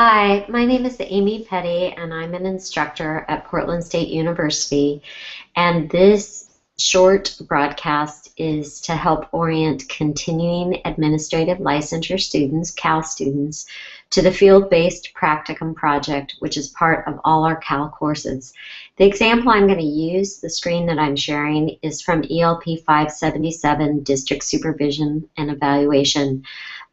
Hi, my name is Amy Petty, and I'm an instructor at Portland State University. And this short broadcast is to help orient continuing administrative licensure students, CAL students, to the field-based Practicum project, which is part of all our CAL courses. The example I'm going to use, the screen that I'm sharing, is from ELP 577, District Supervision and Evaluation.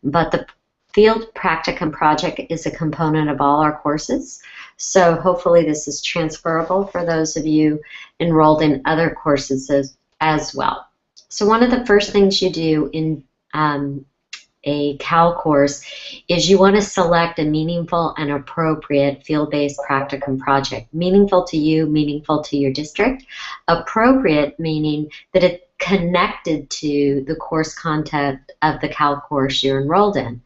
But the Field Practicum project is a component of all our courses, so hopefully this is transferable for those of you enrolled in other courses as well. So one of the first things you do in a CAL course is you want to select a meaningful and appropriate field-based practicum project. Meaningful to you, meaningful to your district. Appropriate meaning that it's connected to the course content of the CAL course you're enrolled in.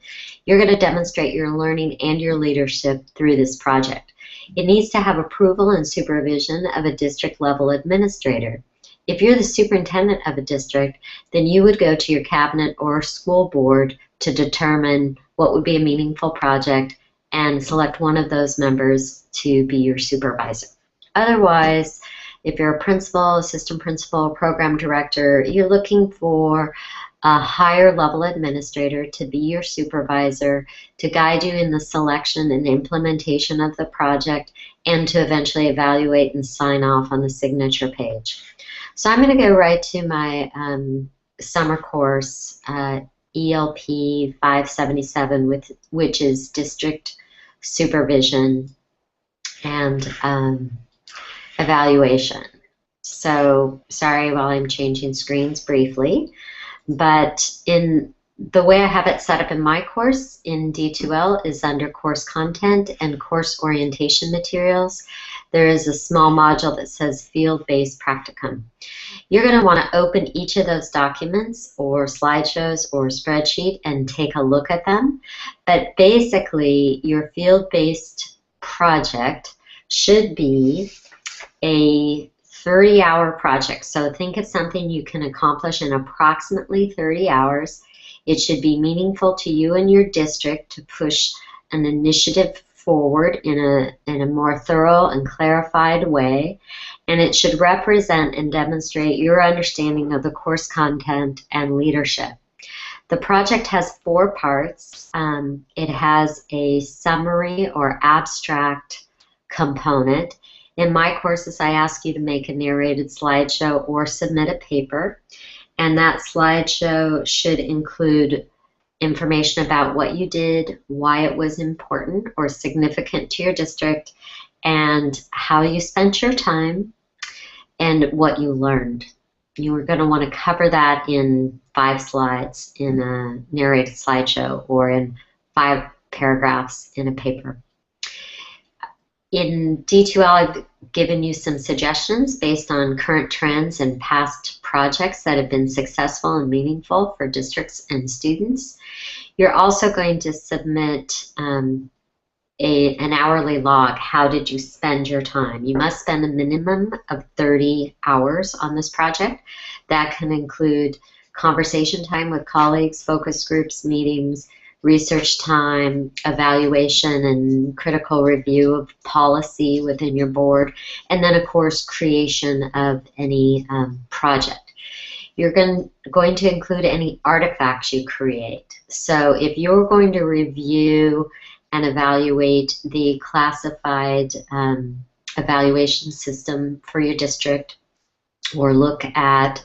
You're going to demonstrate your learning and your leadership through this project. It needs to have approval and supervision of a district level administrator. If you're the superintendent of a district, then you would go to your cabinet or school board to determine what would be a meaningful project and select one of those members to be your supervisor. Otherwise, if you're a principal, assistant principal, program director, you're looking for a higher level administrator to be your supervisor, to guide you in the selection and implementation of the project, and to eventually evaluate and sign off on the signature page. So I'm going to go right to my summer course, ELP 577, which is District Supervision and Evaluation. So sorry while I'm changing screens briefly, but in the way I have it set up in my course in D2L is under Course Content and Course Orientation Materials. There is a small module that says Field-Based Practicum. You're going to want to open each of those documents or slideshows or spreadsheet and take a look at them. But basically, your field-based project should be a 30-hour project. So think of something you can accomplish in approximately 30 hours. It should be meaningful to you and your district to push an initiative forward in a more thorough and clarified way, and it should represent and demonstrate your understanding of the course content and leadership. The project has 4 parts. It has a summary or abstract component. In my courses, I ask you to make a narrated slideshow or submit a paper, and that slideshow should include information about what you did, why it was important or significant to your district, and how you spent your time, and what you learned. You are going to want to cover that in 5 slides in a narrated slideshow or in 5 paragraphs in a paper. In D2L, I've given you some suggestions based on current trends and past projects that have been successful and meaningful for districts and students. You're also going to submit an hourly log. How did you spend your time? You must spend a minimum of 30 hours on this project. That can include conversation time with colleagues, focus groups, meetings, research time, evaluation and critical review of policy within your board, and then of course creation of any project. You're going to include any artifacts you create. So if you're going to review and evaluate the classified evaluation system for your district, or look at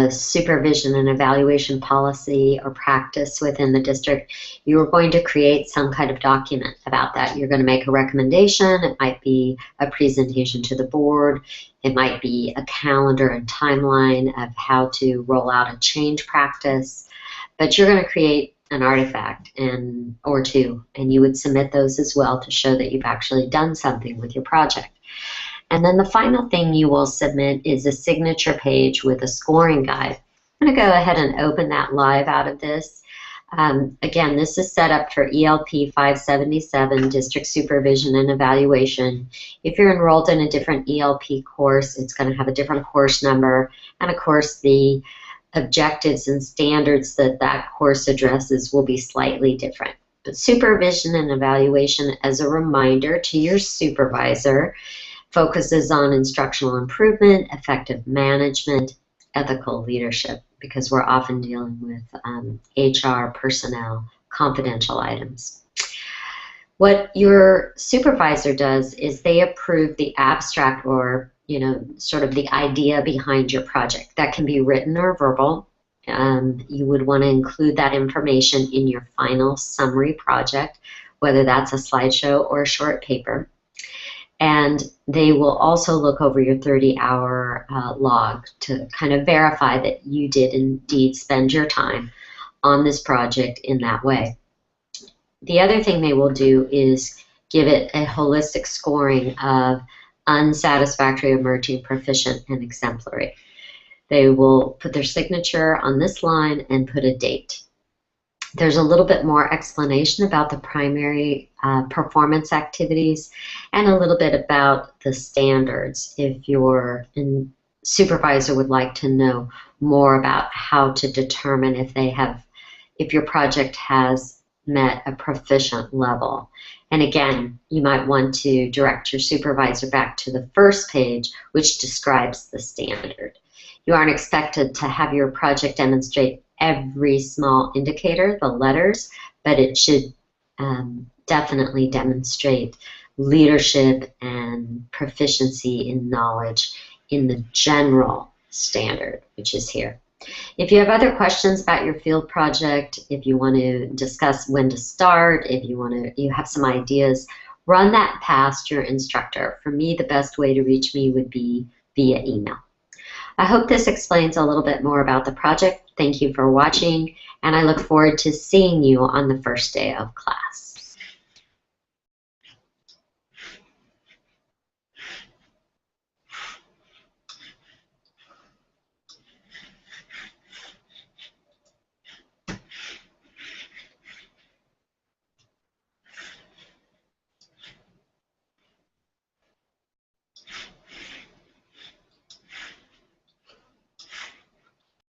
supervision and evaluation policy or practice within the district, you're going to create some kind of document about that. You're going to make a recommendation. It might be a presentation to the board. It might be a calendar and timeline of how to roll out a change practice. But you're going to create an artifact or 2, and you would submit those as well to show that you've actually done something with your project. And then the final thing you will submit is a signature page with a scoring guide. I'm going to go ahead and open that live out of this. Again, this is set up for ELP 577, District Supervision and Evaluation. If you're enrolled in a different ELP course, it's going to have a different course number, and of course the objectives and standards that that course addresses will be slightly different. But supervision and evaluation as a reminder to your supervisor focuses on instructional improvement, effective management, ethical leadership, because we're often dealing with HR, personnel, confidential items. What your supervisor does is they approve the abstract, or sort of the idea behind your project. That can be written or verbal. You would want to include that information in your final summary project, whether that's a slideshow or a short paper. And they will also look over your 30-hour log to kind of verify that you did indeed spend your time on this project in that way. The other thing they will do is give it a holistic scoring of unsatisfactory, emerging, proficient, and exemplary. They will put their signature on this line and put a date. There's a little bit more explanation about the primary performance activities and a little bit about the standards if your supervisor would like to know more about how to determine if your project has met a proficient level. And again, you might want to direct your supervisor back to the first page, which describes the standard. You aren't expected to have your project demonstrate every small indicator, the letters, but it should definitely demonstrate leadership and proficiency in knowledge in the general standard, which is here. If you have other questions about your field project, if you want to discuss when to start, if you have some ideas, run that past your instructor. For me, the best way to reach me would be via email. I hope this explains a little bit more about the project. Thank you for watching, and I look forward to seeing you on the first day of class.